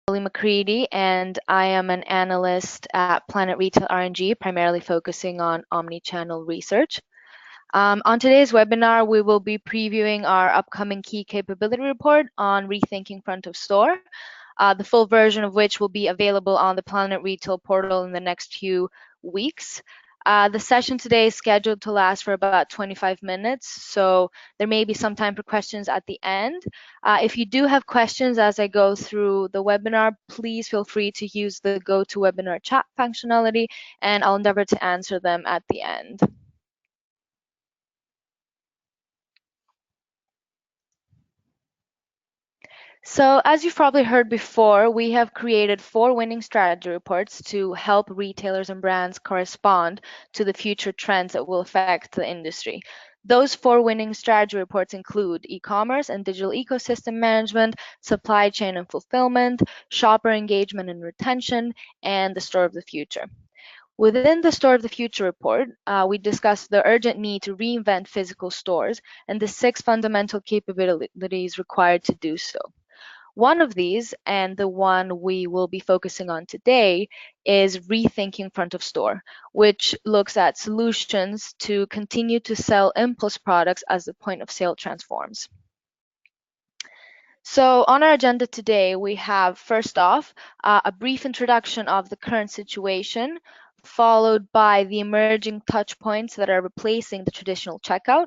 Emily McCready, and I am an analyst at Planet Retail R&G, primarily focusing on omni-channel research. On today's webinar, we will be previewing our upcoming key capability report on rethinking front of store, the full version of which will be available on the Planet Retail portal in the next few weeks. The session today is scheduled to last for about 25 minutes, so there may be some time for questions at the end. If you do have questions as I go through the webinar, please feel free to use the GoToWebinar chat functionality, and I'll endeavor to answer them at the end. So as you've probably heard before, we have created 4 winning strategy reports to help retailers and brands correspond to the future trends that will affect the industry. Those 4 winning strategy reports include e-commerce and digital ecosystem management, supply chain and fulfillment, shopper engagement and retention, and the store of the future. Within the Store of the Future report, we discussed the urgent need to reinvent physical stores and the 6 fundamental capabilities required to do so. One of these, and the one we will be focusing on today, is rethinking front of store, which looks at solutions to continue to sell impulse products as the point of sale transforms. So on our agenda today, we have first off, a brief introduction of the current situation, followed by the emerging touch points that are replacing the traditional checkout.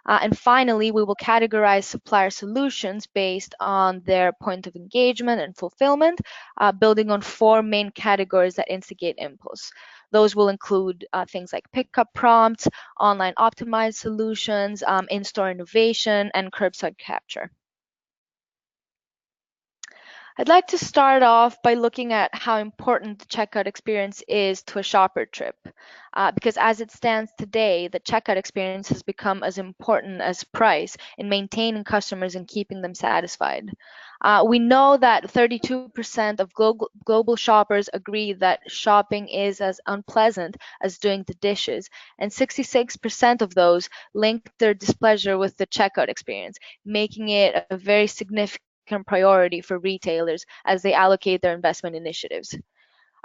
And finally, we will categorize supplier solutions based on their point of engagement and fulfillment, building on 4 main categories that instigate impulse. Those will include things like pickup prompts, online optimized solutions, in-store innovation, and curbside capture. I'd like to start off by looking at how important the checkout experience is to a shopper trip, because as it stands today, the checkout experience has become as important as price in maintaining customers and keeping them satisfied. We know that 32% of global shoppers agree that shopping is as unpleasant as doing the dishes, and 66% of those link their displeasure with the checkout experience, making it a very significant priority for retailers as they allocate their investment initiatives.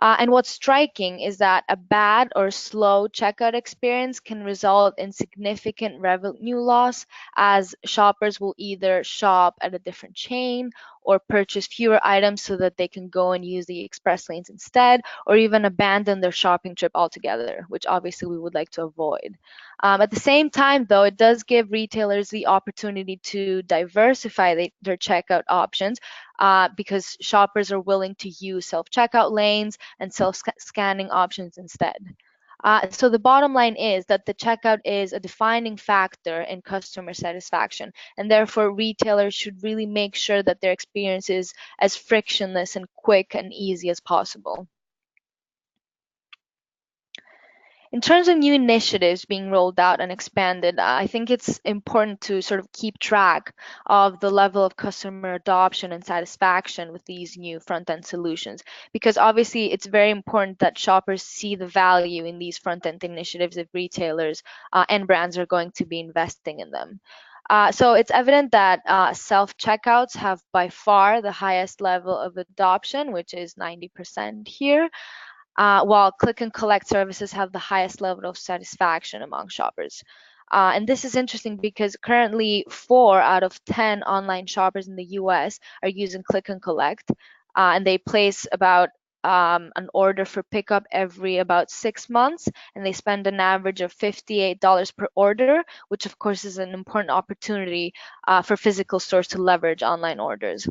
And what's striking is that a bad or slow checkout experience can result in significant revenue loss, as shoppers will either shop at a different chain or purchase fewer items so that they can go and use the express lanes instead, or even abandon their shopping trip altogether, which obviously we would like to avoid. At the same time, though, it does give retailers the opportunity to diversify their checkout options, because shoppers are willing to use self-checkout lanes and self-scanning options instead. So the bottom line is that the checkout is a defining factor in customer satisfaction, and therefore retailers should really make sure that their experience is as frictionless and quick and easy as possible. In terms of new initiatives being rolled out and expanded, I think it's important to sort of keep track of the level of customer adoption and satisfaction with these new front-end solutions, because obviously it's very important that shoppers see the value in these front-end initiatives if retailers and brands are going to be investing in them. So it's evident that self-checkouts have by far the highest level of adoption, which is 90% here. While click and collect services have the highest level of satisfaction among shoppers. And this is interesting because currently 4 out of 10 online shoppers in the US are using click and collect, and they place about an order for pickup every about 6 months, and they spend an average of $58 per order, which of course is an important opportunity for physical stores to leverage online orders.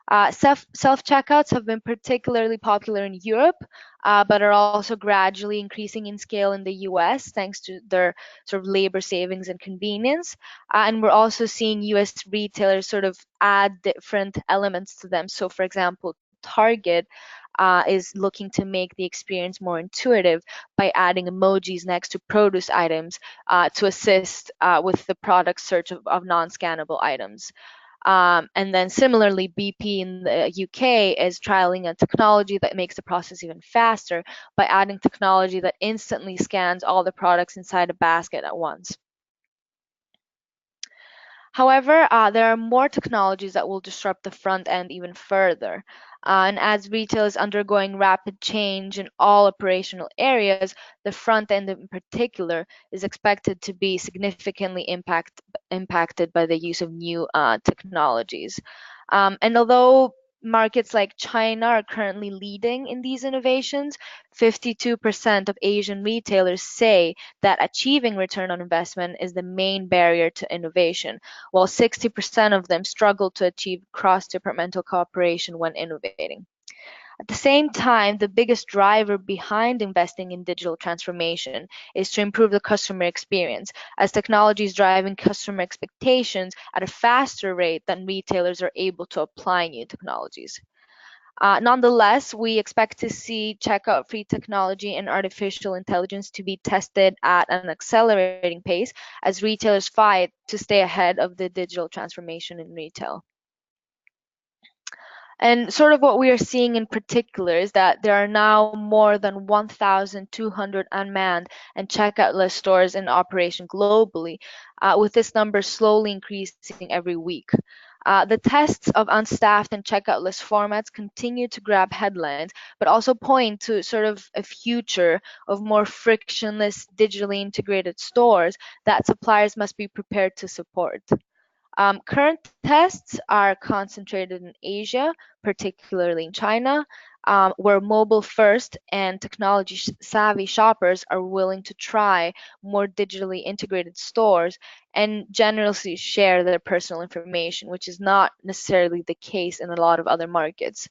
Self-checkouts have been particularly popular in Europe, but are also gradually increasing in scale in the US thanks to their sort of labor savings and convenience. And we're also seeing US retailers sort of add different elements to them. So for example, Target is looking to make the experience more intuitive by adding emojis next to produce items to assist with the product search of non-scannable items. And then similarly, BP in the UK is trialing a technology that makes the process even faster by adding technology that instantly scans all the products inside a basket at once. However, there are more technologies that will disrupt the front end even further. And as retail is undergoing rapid change in all operational areas, the front end in particular is expected to be significantly impacted by the use of new technologies. And although markets like China are currently leading in these innovations, 52% of Asian retailers say that achieving return on investment is the main barrier to innovation, while 60% of them struggle to achieve cross-departmental cooperation when innovating. At the same time, the biggest driver behind investing in digital transformation is to improve the customer experience, as technology is driving customer expectations at a faster rate than retailers are able to apply new technologies. Nonetheless, we expect to see checkout-free technology and artificial intelligence to be tested at an accelerating pace as retailers fight to stay ahead of the digital transformation in retail. And sort of what we are seeing in particular is that there are now more than 1,200 unmanned and checkout-less stores in operation globally, with this number slowly increasing every week. The tests of unstaffed and checkout-less formats continue to grab headlines, but also point to sort of a future of more frictionless, digitally integrated stores that suppliers must be prepared to support. Current tests are concentrated in Asia, particularly in China, where mobile first and technology savvy shoppers are willing to try more digitally integrated stores and generously share their personal information, which is not necessarily the case in a lot of other markets.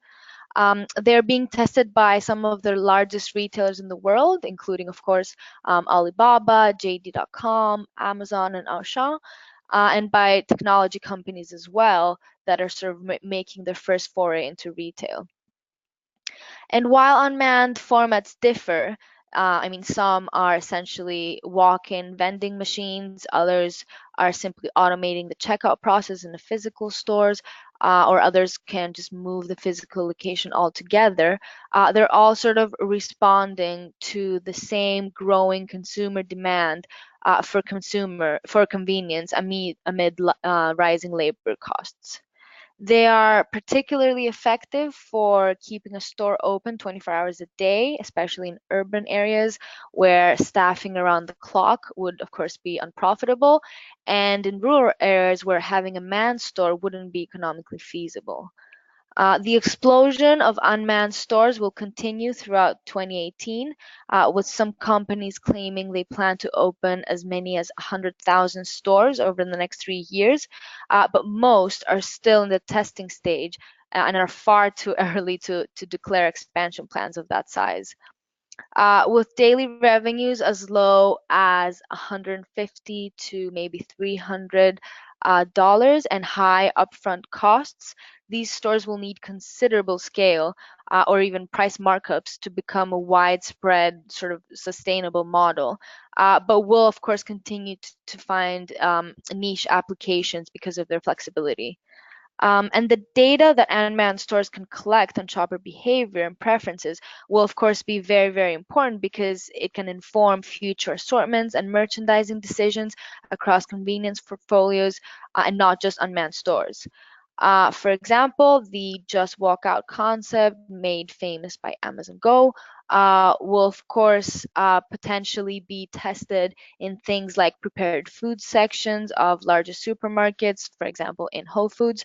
They're being tested by some of the largest retailers in the world, including, of course, Alibaba, JD.com, Amazon, and Auchan, and by technology companies as well that are sort of making their first foray into retail. And while unmanned formats differ, I mean, some are essentially walk-in vending machines, others are simply automating the checkout process in the physical stores, or others can just move the physical location altogether. They're all sort of responding to the same growing consumer demand for convenience amid rising labor costs. They are particularly effective for keeping a store open 24 hours a day, especially in urban areas where staffing around the clock would, of course, be unprofitable, and in rural areas where having a manned store wouldn't be economically feasible. The explosion of unmanned stores will continue throughout 2018, with some companies claiming they plan to open as many as 100,000 stores over the next 3 years, but most are still in the testing stage and are far too early to declare expansion plans of that size. With daily revenues as low as 150 to maybe $300 and high upfront costs, these stores will need considerable scale or even price markups to become a widespread sort of sustainable model, but will of course continue to find niche applications because of their flexibility. And the data that unmanned stores can collect on shopper behavior and preferences will, of course, be very, very important because it can inform future assortments and merchandising decisions across convenience portfolios and not just unmanned stores. For example, the Just Walk Out concept made famous by Amazon Go will, of course, potentially be tested in things like prepared food sections of larger supermarkets, for example, in Whole Foods,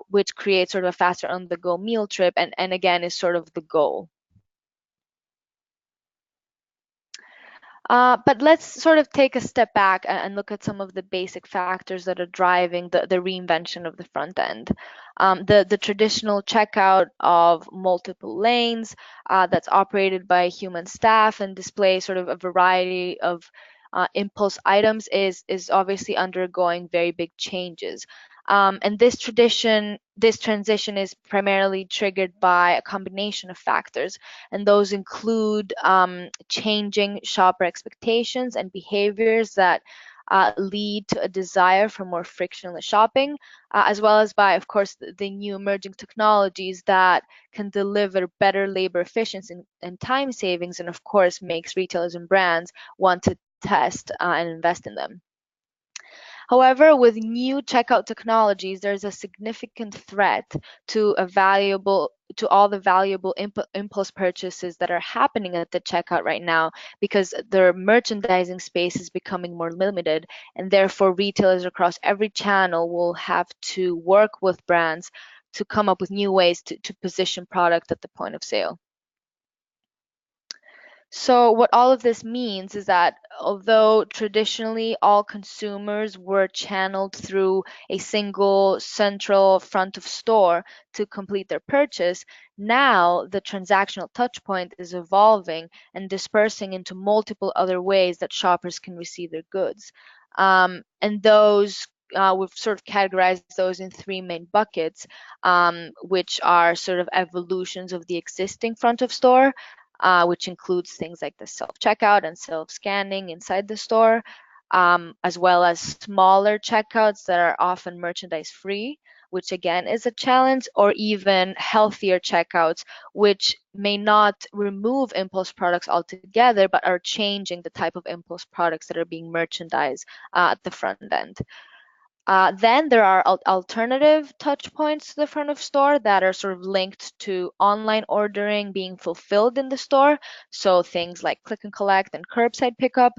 which creates sort of a faster on-the-go meal trip and again is sort of the goal. But let's sort of take a step back and look at some of the basic factors that are driving the reinvention of the front end. The traditional checkout of multiple lanes that's operated by human staff and displays sort of a variety of impulse items is obviously undergoing very big changes. And this transition is primarily triggered by a combination of factors, and those include changing shopper expectations and behaviors that lead to a desire for more frictionless shopping, as well as by, of course, the new emerging technologies that can deliver better labor efficiency and time savings, and of course makes retailers and brands want to test and invest in them. However, with new checkout technologies, there's a significant threat to all the valuable impulse purchases that are happening at the checkout right now, because their merchandising space is becoming more limited, and therefore retailers across every channel will have to work with brands to come up with new ways to position product at the point of sale. So what all of this means is that although traditionally all consumers were channeled through a single central front of store to complete their purchase, now the transactional touchpoint is evolving and dispersing into multiple other ways that shoppers can receive their goods. And those we've sort of categorized those in three main buckets, which are sort of evolutions of the existing front of store, which includes things like the self-checkout and self-scanning inside the store, as well as smaller checkouts that are often merchandise free, which again is a challenge, or even healthier checkouts, which may not remove impulse products altogether, but are changing the type of impulse products that are being merchandised at the front end. Then there are alternative touch points to the front of store that are sort of linked to online ordering being fulfilled in the store. So things like click and collect and curbside pickup.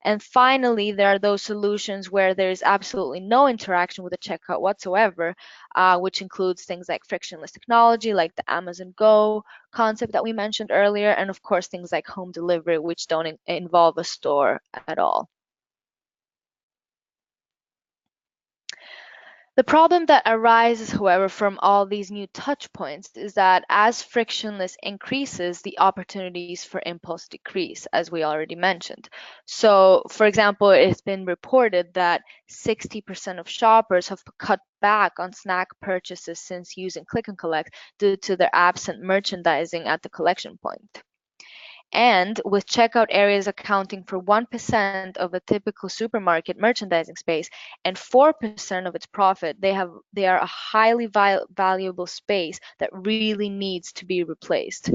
And finally, there are those solutions where there's absolutely no interaction with the checkout whatsoever, which includes things like frictionless technology, like the Amazon Go concept that we mentioned earlier, and of course things like home delivery, which don't involve a store at all. The problem that arises, however, from all these new touch points is that as frictionless increases, the opportunities for impulse decrease, as we already mentioned. So, for example, it's been reported that 60% of shoppers have cut back on snack purchases since using Click and Collect due to their absent merchandising at the collection point. And with checkout areas accounting for 1% of a typical supermarket merchandising space and 4% of its profit, they are a highly valuable space that really needs to be replaced.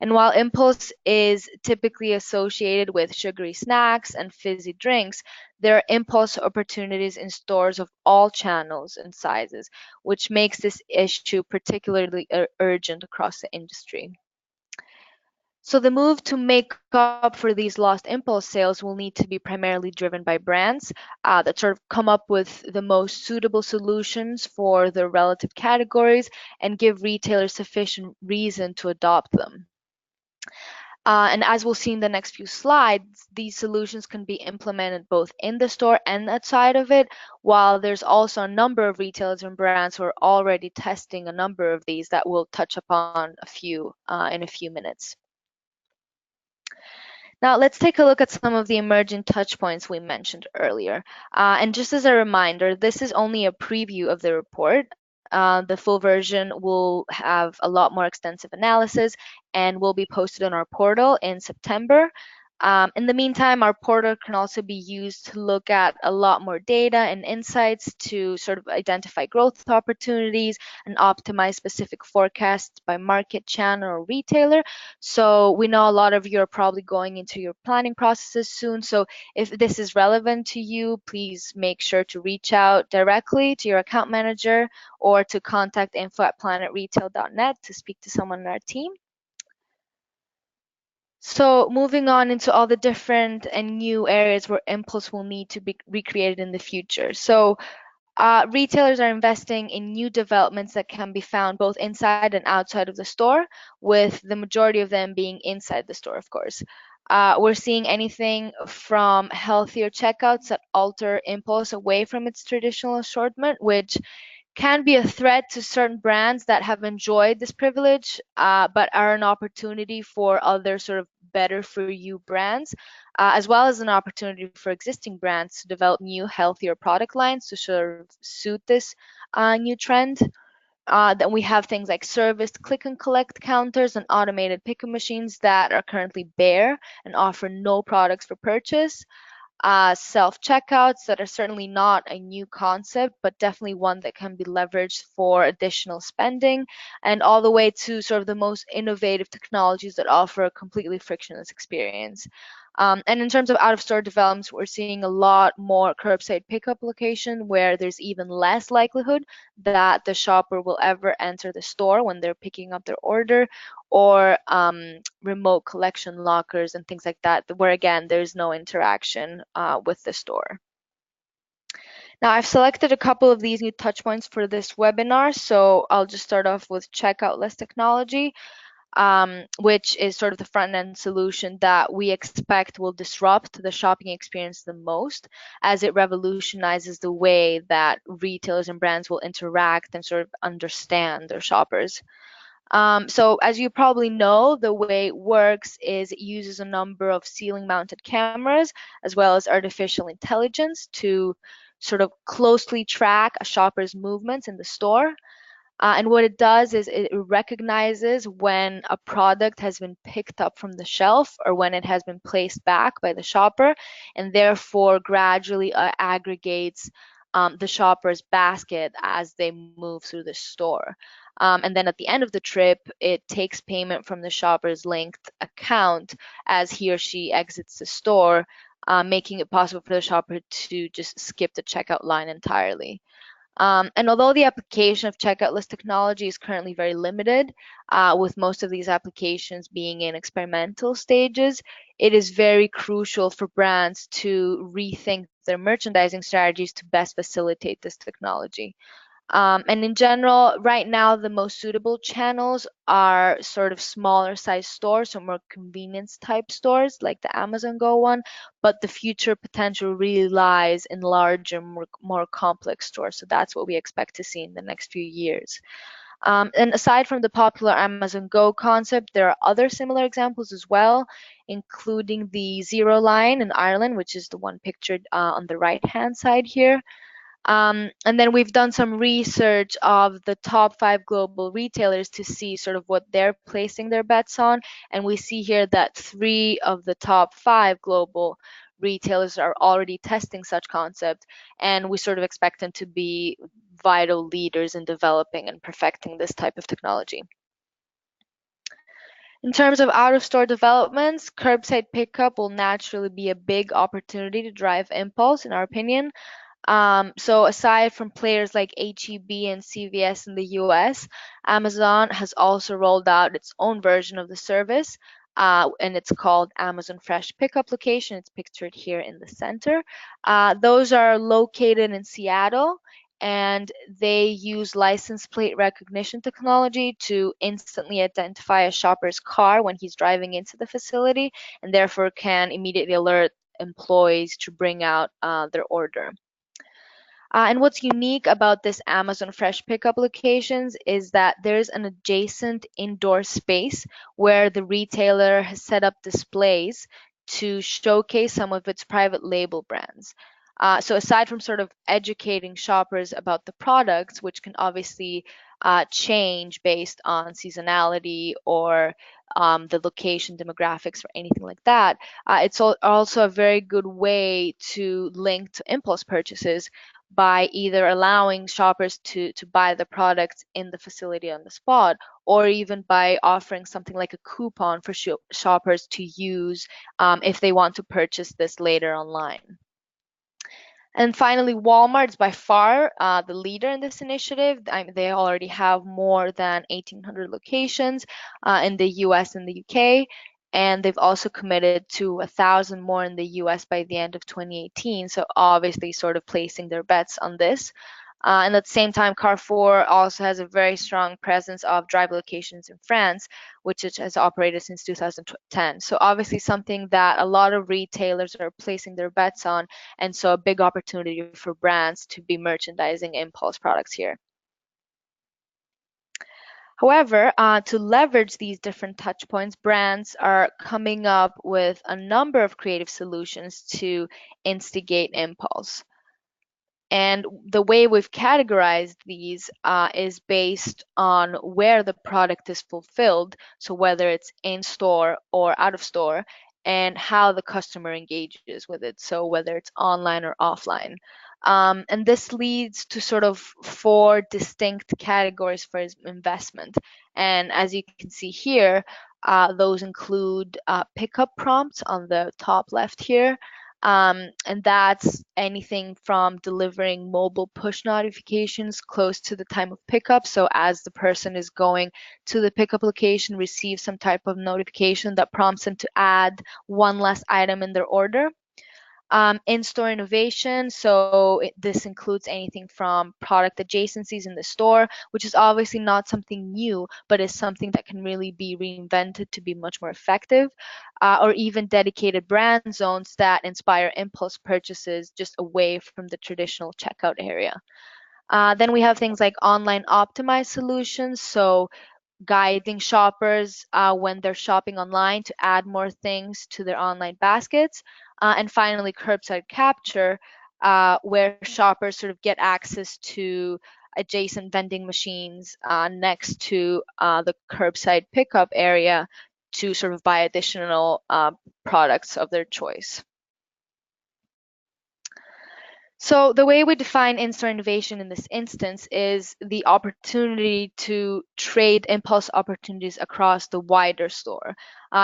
And while impulse is typically associated with sugary snacks and fizzy drinks, there are impulse opportunities in stores of all channels and sizes, which makes this issue particularly urgent across the industry. So the move to make up for these lost impulse sales will need to be primarily driven by brands that sort of come up with the most suitable solutions for their relative categories and give retailers sufficient reason to adopt them. And as we'll see in the next few slides, these solutions can be implemented both in the store and outside of it, while there's also a number of retailers and brands who are already testing a number of these that we'll touch upon a few in a few minutes. Now let's take a look at some of the emerging touch points we mentioned earlier. And just as a reminder, this is only a preview of the report. The full version will have a lot more extensive analysis and will be posted on our portal in September. In the meantime, our portal can also be used to look at a lot more data and insights to sort of identify growth opportunities and optimize specific forecasts by market, channel, or retailer. So we know a lot of you are probably going into your planning processes soon. So if this is relevant to you, please make sure to reach out directly to your account manager or to contact info@planetretail.net to speak to someone on our team. So moving on into all the different and new areas where impulse will need to be recreated in the future. So retailers are investing in new developments that can be found both inside and outside of the store, with the majority of them being inside the store, of course. We're seeing anything from healthier checkouts that alter impulse away from its traditional assortment, which can be a threat to certain brands that have enjoyed this privilege, but are an opportunity for other sort of better for you brands, as well as an opportunity for existing brands to develop new, healthier product lines to sort of suit this new trend. Then we have things like serviced click and collect counters and automated pickup machines that are currently bare and offer no products for purchase. Self-checkouts that are certainly not a new concept, but definitely one that can be leveraged for additional spending, and all the way to sort of the most innovative technologies that offer a completely frictionless experience. And in terms of out-of-store developments, we're seeing a lot more curbside pickup location where there's even less likelihood that the shopper will ever enter the store when they're picking up their order, or remote collection lockers and things like that, where again, there's no interaction with the store. Now I've selected a couple of these new touch points for this webinar, so I'll just start off with checkout-less technology, which is sort of the front-end solution that we expect will disrupt the shopping experience the most, as it revolutionizes the way that retailers and brands will interact and sort of understand their shoppers. So as you probably know, the way it works is it uses a number of ceiling-mounted cameras as well as artificial intelligence to sort of closely track a shopper's movements in the store. And what it does is it recognizes when a product has been picked up from the shelf or when it has been placed back by the shopper, and therefore gradually aggregates the shopper's basket as they move through the store. And then at the end of the trip, it takes payment from the shopper's linked account as he or she exits the store, making it possible for the shopper to just skip the checkout line entirely. And although the application of checkout-less technology is currently very limited, with most of these applications being in experimental stages, it is very crucial for brands to rethink their merchandising strategies to best facilitate this technology. And in general, right now, the most suitable channels are sort of smaller size stores, so more convenience type stores like the Amazon Go one, but the future potential really lies in larger, more complex stores. So that's what we expect to see in the next few years. And aside from the popular Amazon Go concept, there are other similar examples as well, including the Zero line in Ireland, which is the one pictured on the right-hand side here. And then we've done some research of the top 5 global retailers to see sort of what they're placing their bets on. And we see here that 3 of the top 5 global retailers are already testing such concept. And we sort of expect them to be vital leaders in developing and perfecting this type of technology. In terms of out-of-store developments, curbside pickup will naturally be a big opportunity to drive impulse, in our opinion. So aside from players like H-E-B and CVS in the US, Amazon has also rolled out its own version of the service, and it's called Amazon Fresh Pickup Location. It's pictured here in the center. Those are located in Seattle, and they use license plate recognition technology to instantly identify a shopper's car when he's driving into the facility, and therefore can immediately alert employees to bring out their order. And what's unique about this Amazon Fresh Pickup locations is that there's an adjacent indoor space where the retailer has set up displays to showcase some of its private label brands. So aside from sort of educating shoppers about the products, which can obviously change based on seasonality or the location demographics or anything like that, it's also a very good way to link to impulse purchases by either allowing shoppers to buy the products in the facility on the spot, or even by offering something like a coupon for shoppers to use if they want to purchase this later online. And finally, Walmart is by far the leader in this initiative. They already have more than 1,800 locations in the US and the UK. And they've also committed to 1,000 more in the US by the end of 2018. So obviously sort of placing their bets on this. And at the same time, Carrefour also has a very strong presence of drive locations in France, which it has operated since 2010. So obviously something that a lot of retailers are placing their bets on, and so a big opportunity for brands to be merchandising impulse products here. However, to leverage these different touch points, brands are coming up with a number of creative solutions to instigate impulse. And the way we've categorized these is based on where the product is fulfilled, so whether it's in store or out of store, and how the customer engages with it, so whether it's online or offline. And this leads to sort of 4 distinct categories for investment. And as you can see here, Those include pickup prompts on the top left here. And that's anything from delivering mobile push notifications close to the time of pickup. So as the person is going to the pickup location, receive some type of notification that prompts them to add one less item in their order. In-store innovation, so this includes anything from product adjacencies in the store, which is obviously not something new, but is something that can really be reinvented to be much more effective, or even dedicated brand zones that inspire impulse purchases just away from the traditional checkout area. Then we have things like online optimized solutions, so guiding shoppers when they're shopping online to add more things to their online baskets. And finally, curbside capture, where shoppers sort of get access to adjacent vending machines next to the curbside pickup area to sort of buy additional products of their choice. So the way we define in-store innovation in this instance is the opportunity to trade impulse opportunities across the wider store.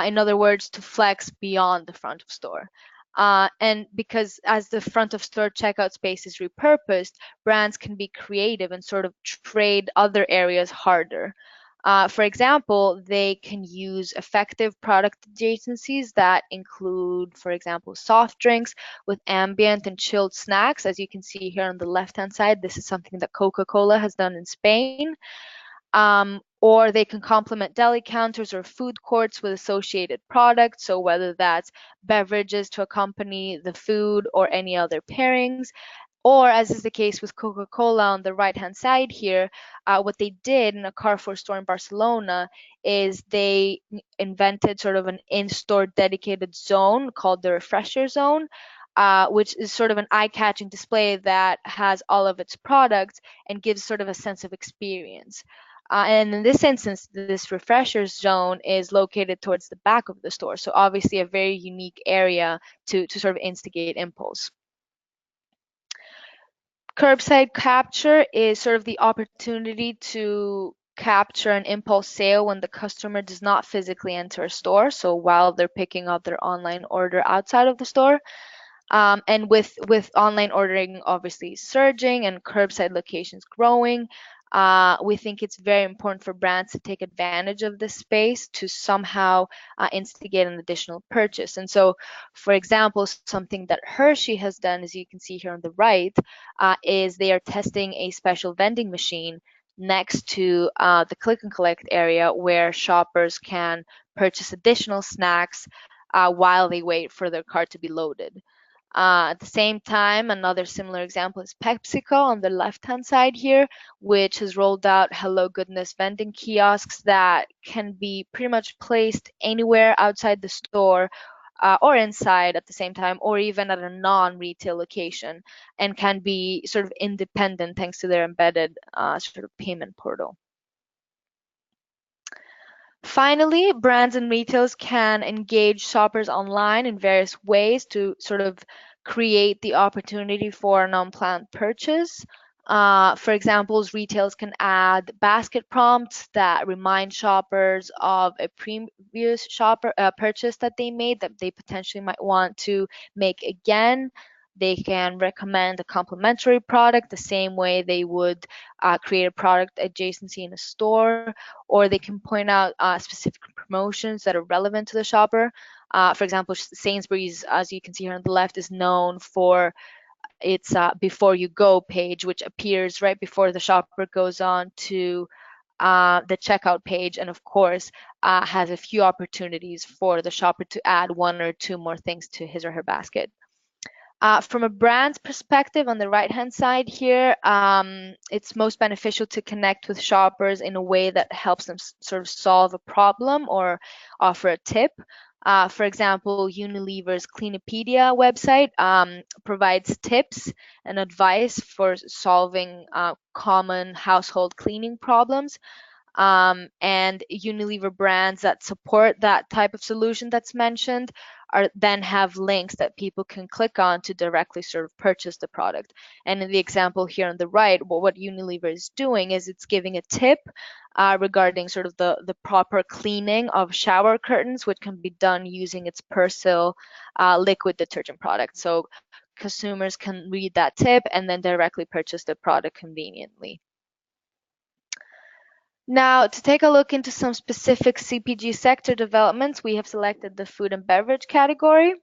In other words, to flex beyond the front of store. And because as the front of store checkout space is repurposed, brands can be creative and sort of trade other areas harder. For example, they can use effective product adjacencies that include, for example, soft drinks with ambient and chilled snacks. As you can see here on the left-hand side, this is something that Coca-Cola has done in Spain. Or they can complement deli counters or food courts with associated products. So whether that's beverages to accompany the food or any other pairings. Or, as is the case with Coca-Cola on the right-hand side here, what they did in a Carrefour store in Barcelona is they invented sort of an in-store dedicated zone called the Refresher Zone, which is sort of an eye-catching display that has all of its products and gives sort of a sense of experience. And in this instance, this Refresher Zone is located towards the back of the store, so obviously a very unique area to sort of instigate impulse. Curbside capture is sort of the opportunity to capture an impulse sale when the customer does not physically enter a store. So while they're picking up their online order outside of the store. And with online ordering obviously surging and curbside locations growing, we think it's very important for brands to take advantage of this space to somehow instigate an additional purchase. And so, for example, something that Hershey has done, as you can see here on the right, is they are testing a special vending machine next to the click and collect area where shoppers can purchase additional snacks while they wait for their cart to be loaded. At the same time, another similar example is PepsiCo on the left-hand side here, which has rolled out Hello Goodness vending kiosks that can be pretty much placed anywhere outside the store or inside at the same time, or even at a non-retail location, and can be sort of independent thanks to their embedded sort of payment portal. Finally, brands and retailers can engage shoppers online in various ways to sort of create the opportunity for an unplanned purchase. For example, retailers can add basket prompts that remind shoppers of a previous purchase that they made that they potentially might want to make again. They can recommend a complementary product the same way they would create a product adjacency in a store, or they can point out specific promotions that are relevant to the shopper. For example, Sainsbury's, as you can see here on the left, is known for its Before You Go page, which appears right before the shopper goes on to the checkout page, and of course has a few opportunities for the shopper to add one or two more things to his or her basket. From a brand's perspective, on the right-hand side here, it's most beneficial to connect with shoppers in a way that helps them sort of solve a problem or offer a tip. For example, Unilever's Cleanopedia website provides tips and advice for solving common household cleaning problems. And Unilever brands that support that type of solution that's mentioned then have links that people can click on to directly sort of purchase the product. And in the example here on the right, what Unilever is doing is it's giving a tip regarding sort of the proper cleaning of shower curtains, which can be done using its Persil liquid detergent product. So consumers can read that tip and then directly purchase the product conveniently. Now, to take a look into some specific CPG sector developments, we have selected the food and beverage category.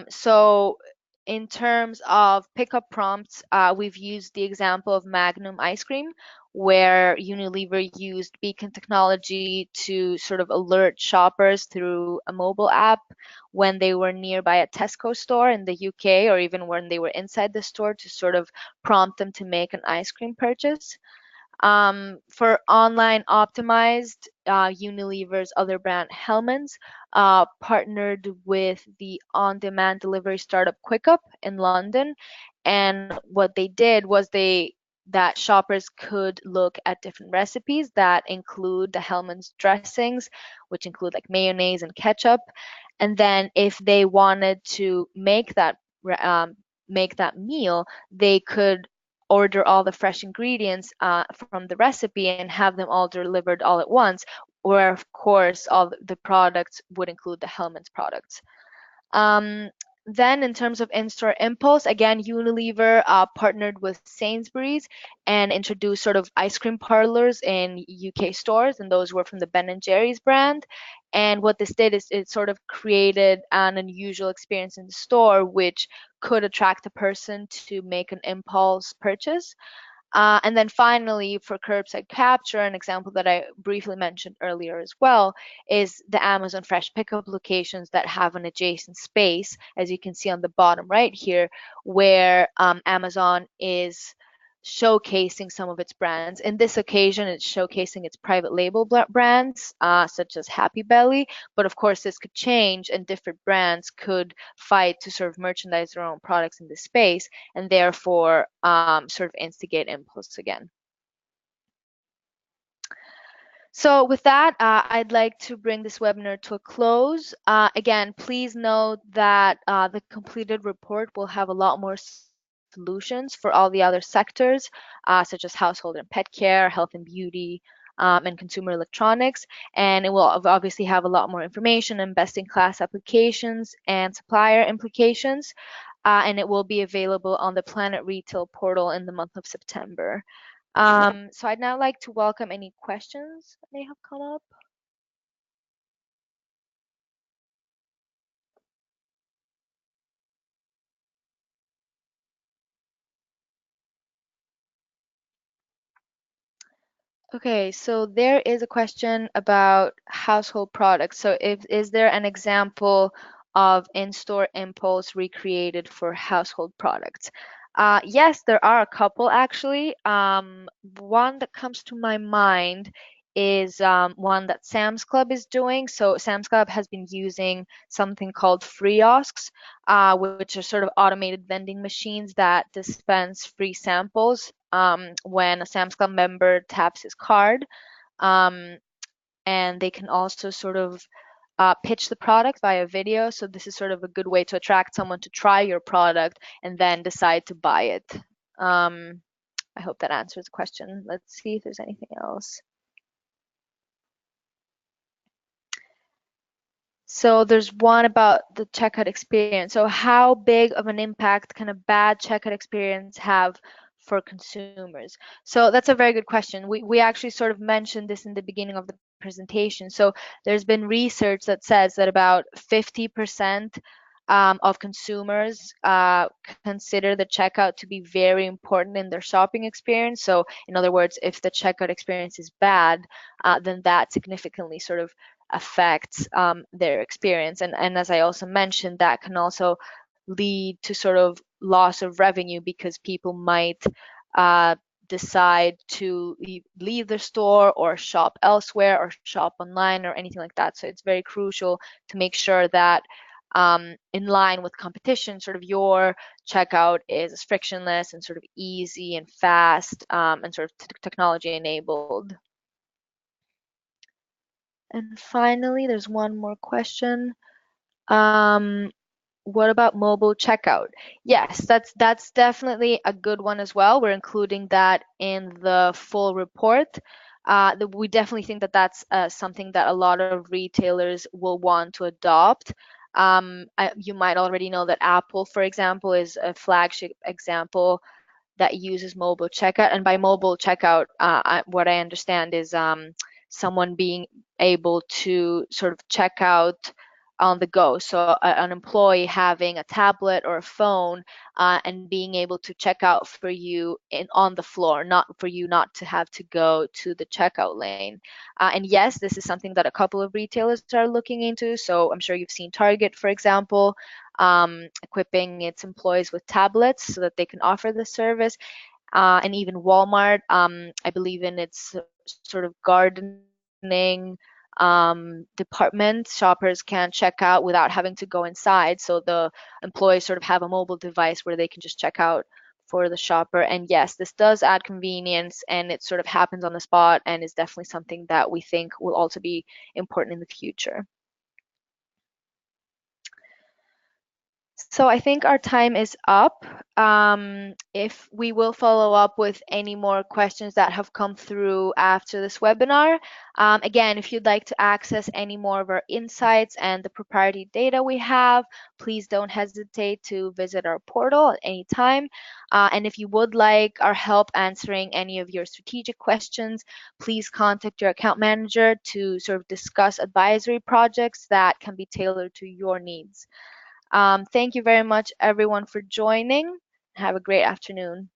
So in terms of pickup prompts, we've used the example of Magnum ice cream, where Unilever used beacon technology to sort of alert shoppers through a mobile app when they were nearby a Tesco store in the UK, or even when they were inside the store, to sort of prompt them to make an ice cream purchase. For online optimized, Unilever's other brand, Hellmann's, partnered with the on-demand delivery startup QuickUp in London. And what they did was that shoppers could look at different recipes that include the Hellmann's dressings, which include like mayonnaise and ketchup. And then if they wanted to make that meal, they could order all the fresh ingredients from the recipe and have them all delivered all at once, where of course all the products would include the Hellmann's products. Then in terms of in-store impulse, again, Unilever partnered with Sainsbury's and introduced sort of ice cream parlors in UK stores, and those were from the Ben & Jerry's brand. And what this did is it sort of created an unusual experience in the store, which could attract a person to make an impulse purchase. And then finally, for curbside capture, an example that I briefly mentioned earlier as well is the Amazon Fresh Pickup locations that have an adjacent space, as you can see on the bottom right here, where Amazon is showcasing some of its brands. In this occasion, it's showcasing its private label brands, such as Happy Belly, but of course this could change and different brands could fight to sort of merchandise their own products in this space and therefore sort of instigate impulse again. So with that, I'd like to bring this webinar to a close. Again, please note that the completed report will have a lot more solutions for all the other sectors, such as household and pet care, health and beauty, and consumer electronics. And it will obviously have a lot more information and best-in-class applications and supplier implications. And it will be available on the Planet Retail portal in the month of September. So I'd now like to welcome any questions that may have come up. Okay, so there is a question about household products. So is there an example of in-store impulse recreated for household products? Yes, there are a couple actually. One that comes to my mind is one that Sam's Club is doing. So Sam's Club has been using something called Freeosks, which are sort of automated vending machines that dispense free samples when a Sam's Club member taps his card. And they can also sort of pitch the product via video. So this is sort of a good way to attract someone to try your product and then decide to buy it. I hope that answers the question. Let's see if there's anything else. So there's one about the checkout experience. So how big of an impact can a bad checkout experience have for consumers? So that's a very good question. We actually sort of mentioned this in the beginning of the presentation. So there's been research that says that about 50% of consumers consider the checkout to be very important in their shopping experience. So in other words, if the checkout experience is bad, then that significantly sort of affects their experience. And as I also mentioned, that can also lead to sort of loss of revenue because people might decide to leave the store or shop elsewhere or shop online or anything like that. So it's very crucial to make sure that in line with competition, sort of your checkout is frictionless and sort of easy and fast and sort of technology enabled. And finally, there's one more question. What about mobile checkout? Yes, that's definitely a good one as well. We're including that in the full report. we definitely think that that's something that a lot of retailers will want to adopt. You might already know that Apple, for example, is a flagship example that uses mobile checkout. And by mobile checkout, what I understand is someone being able to sort of check out on the go. So an employee having a tablet or a phone and being able to check out for you on the floor, not for you not to have to go to the checkout lane. And yes, this is something that a couple of retailers are looking into. So I'm sure you've seen Target, for example, equipping its employees with tablets so that they can offer the service. And even Walmart, I believe in its sort of gardening department, shoppers can check out without having to go inside. So the employees sort of have a mobile device where they can just check out for the shopper. And yes, this does add convenience and it sort of happens on the spot and is definitely something that we think will also be important in the future. So I think our time is up. If we will follow up with any more questions that have come through after this webinar. Again, if you'd like to access any more of our insights and the proprietary data we have, please don't hesitate to visit our portal at any time. And if you would like our help answering any of your strategic questions, please contact your account manager to sort of discuss advisory projects that can be tailored to your needs. Thank you very much, everyone, for joining. Have a great afternoon.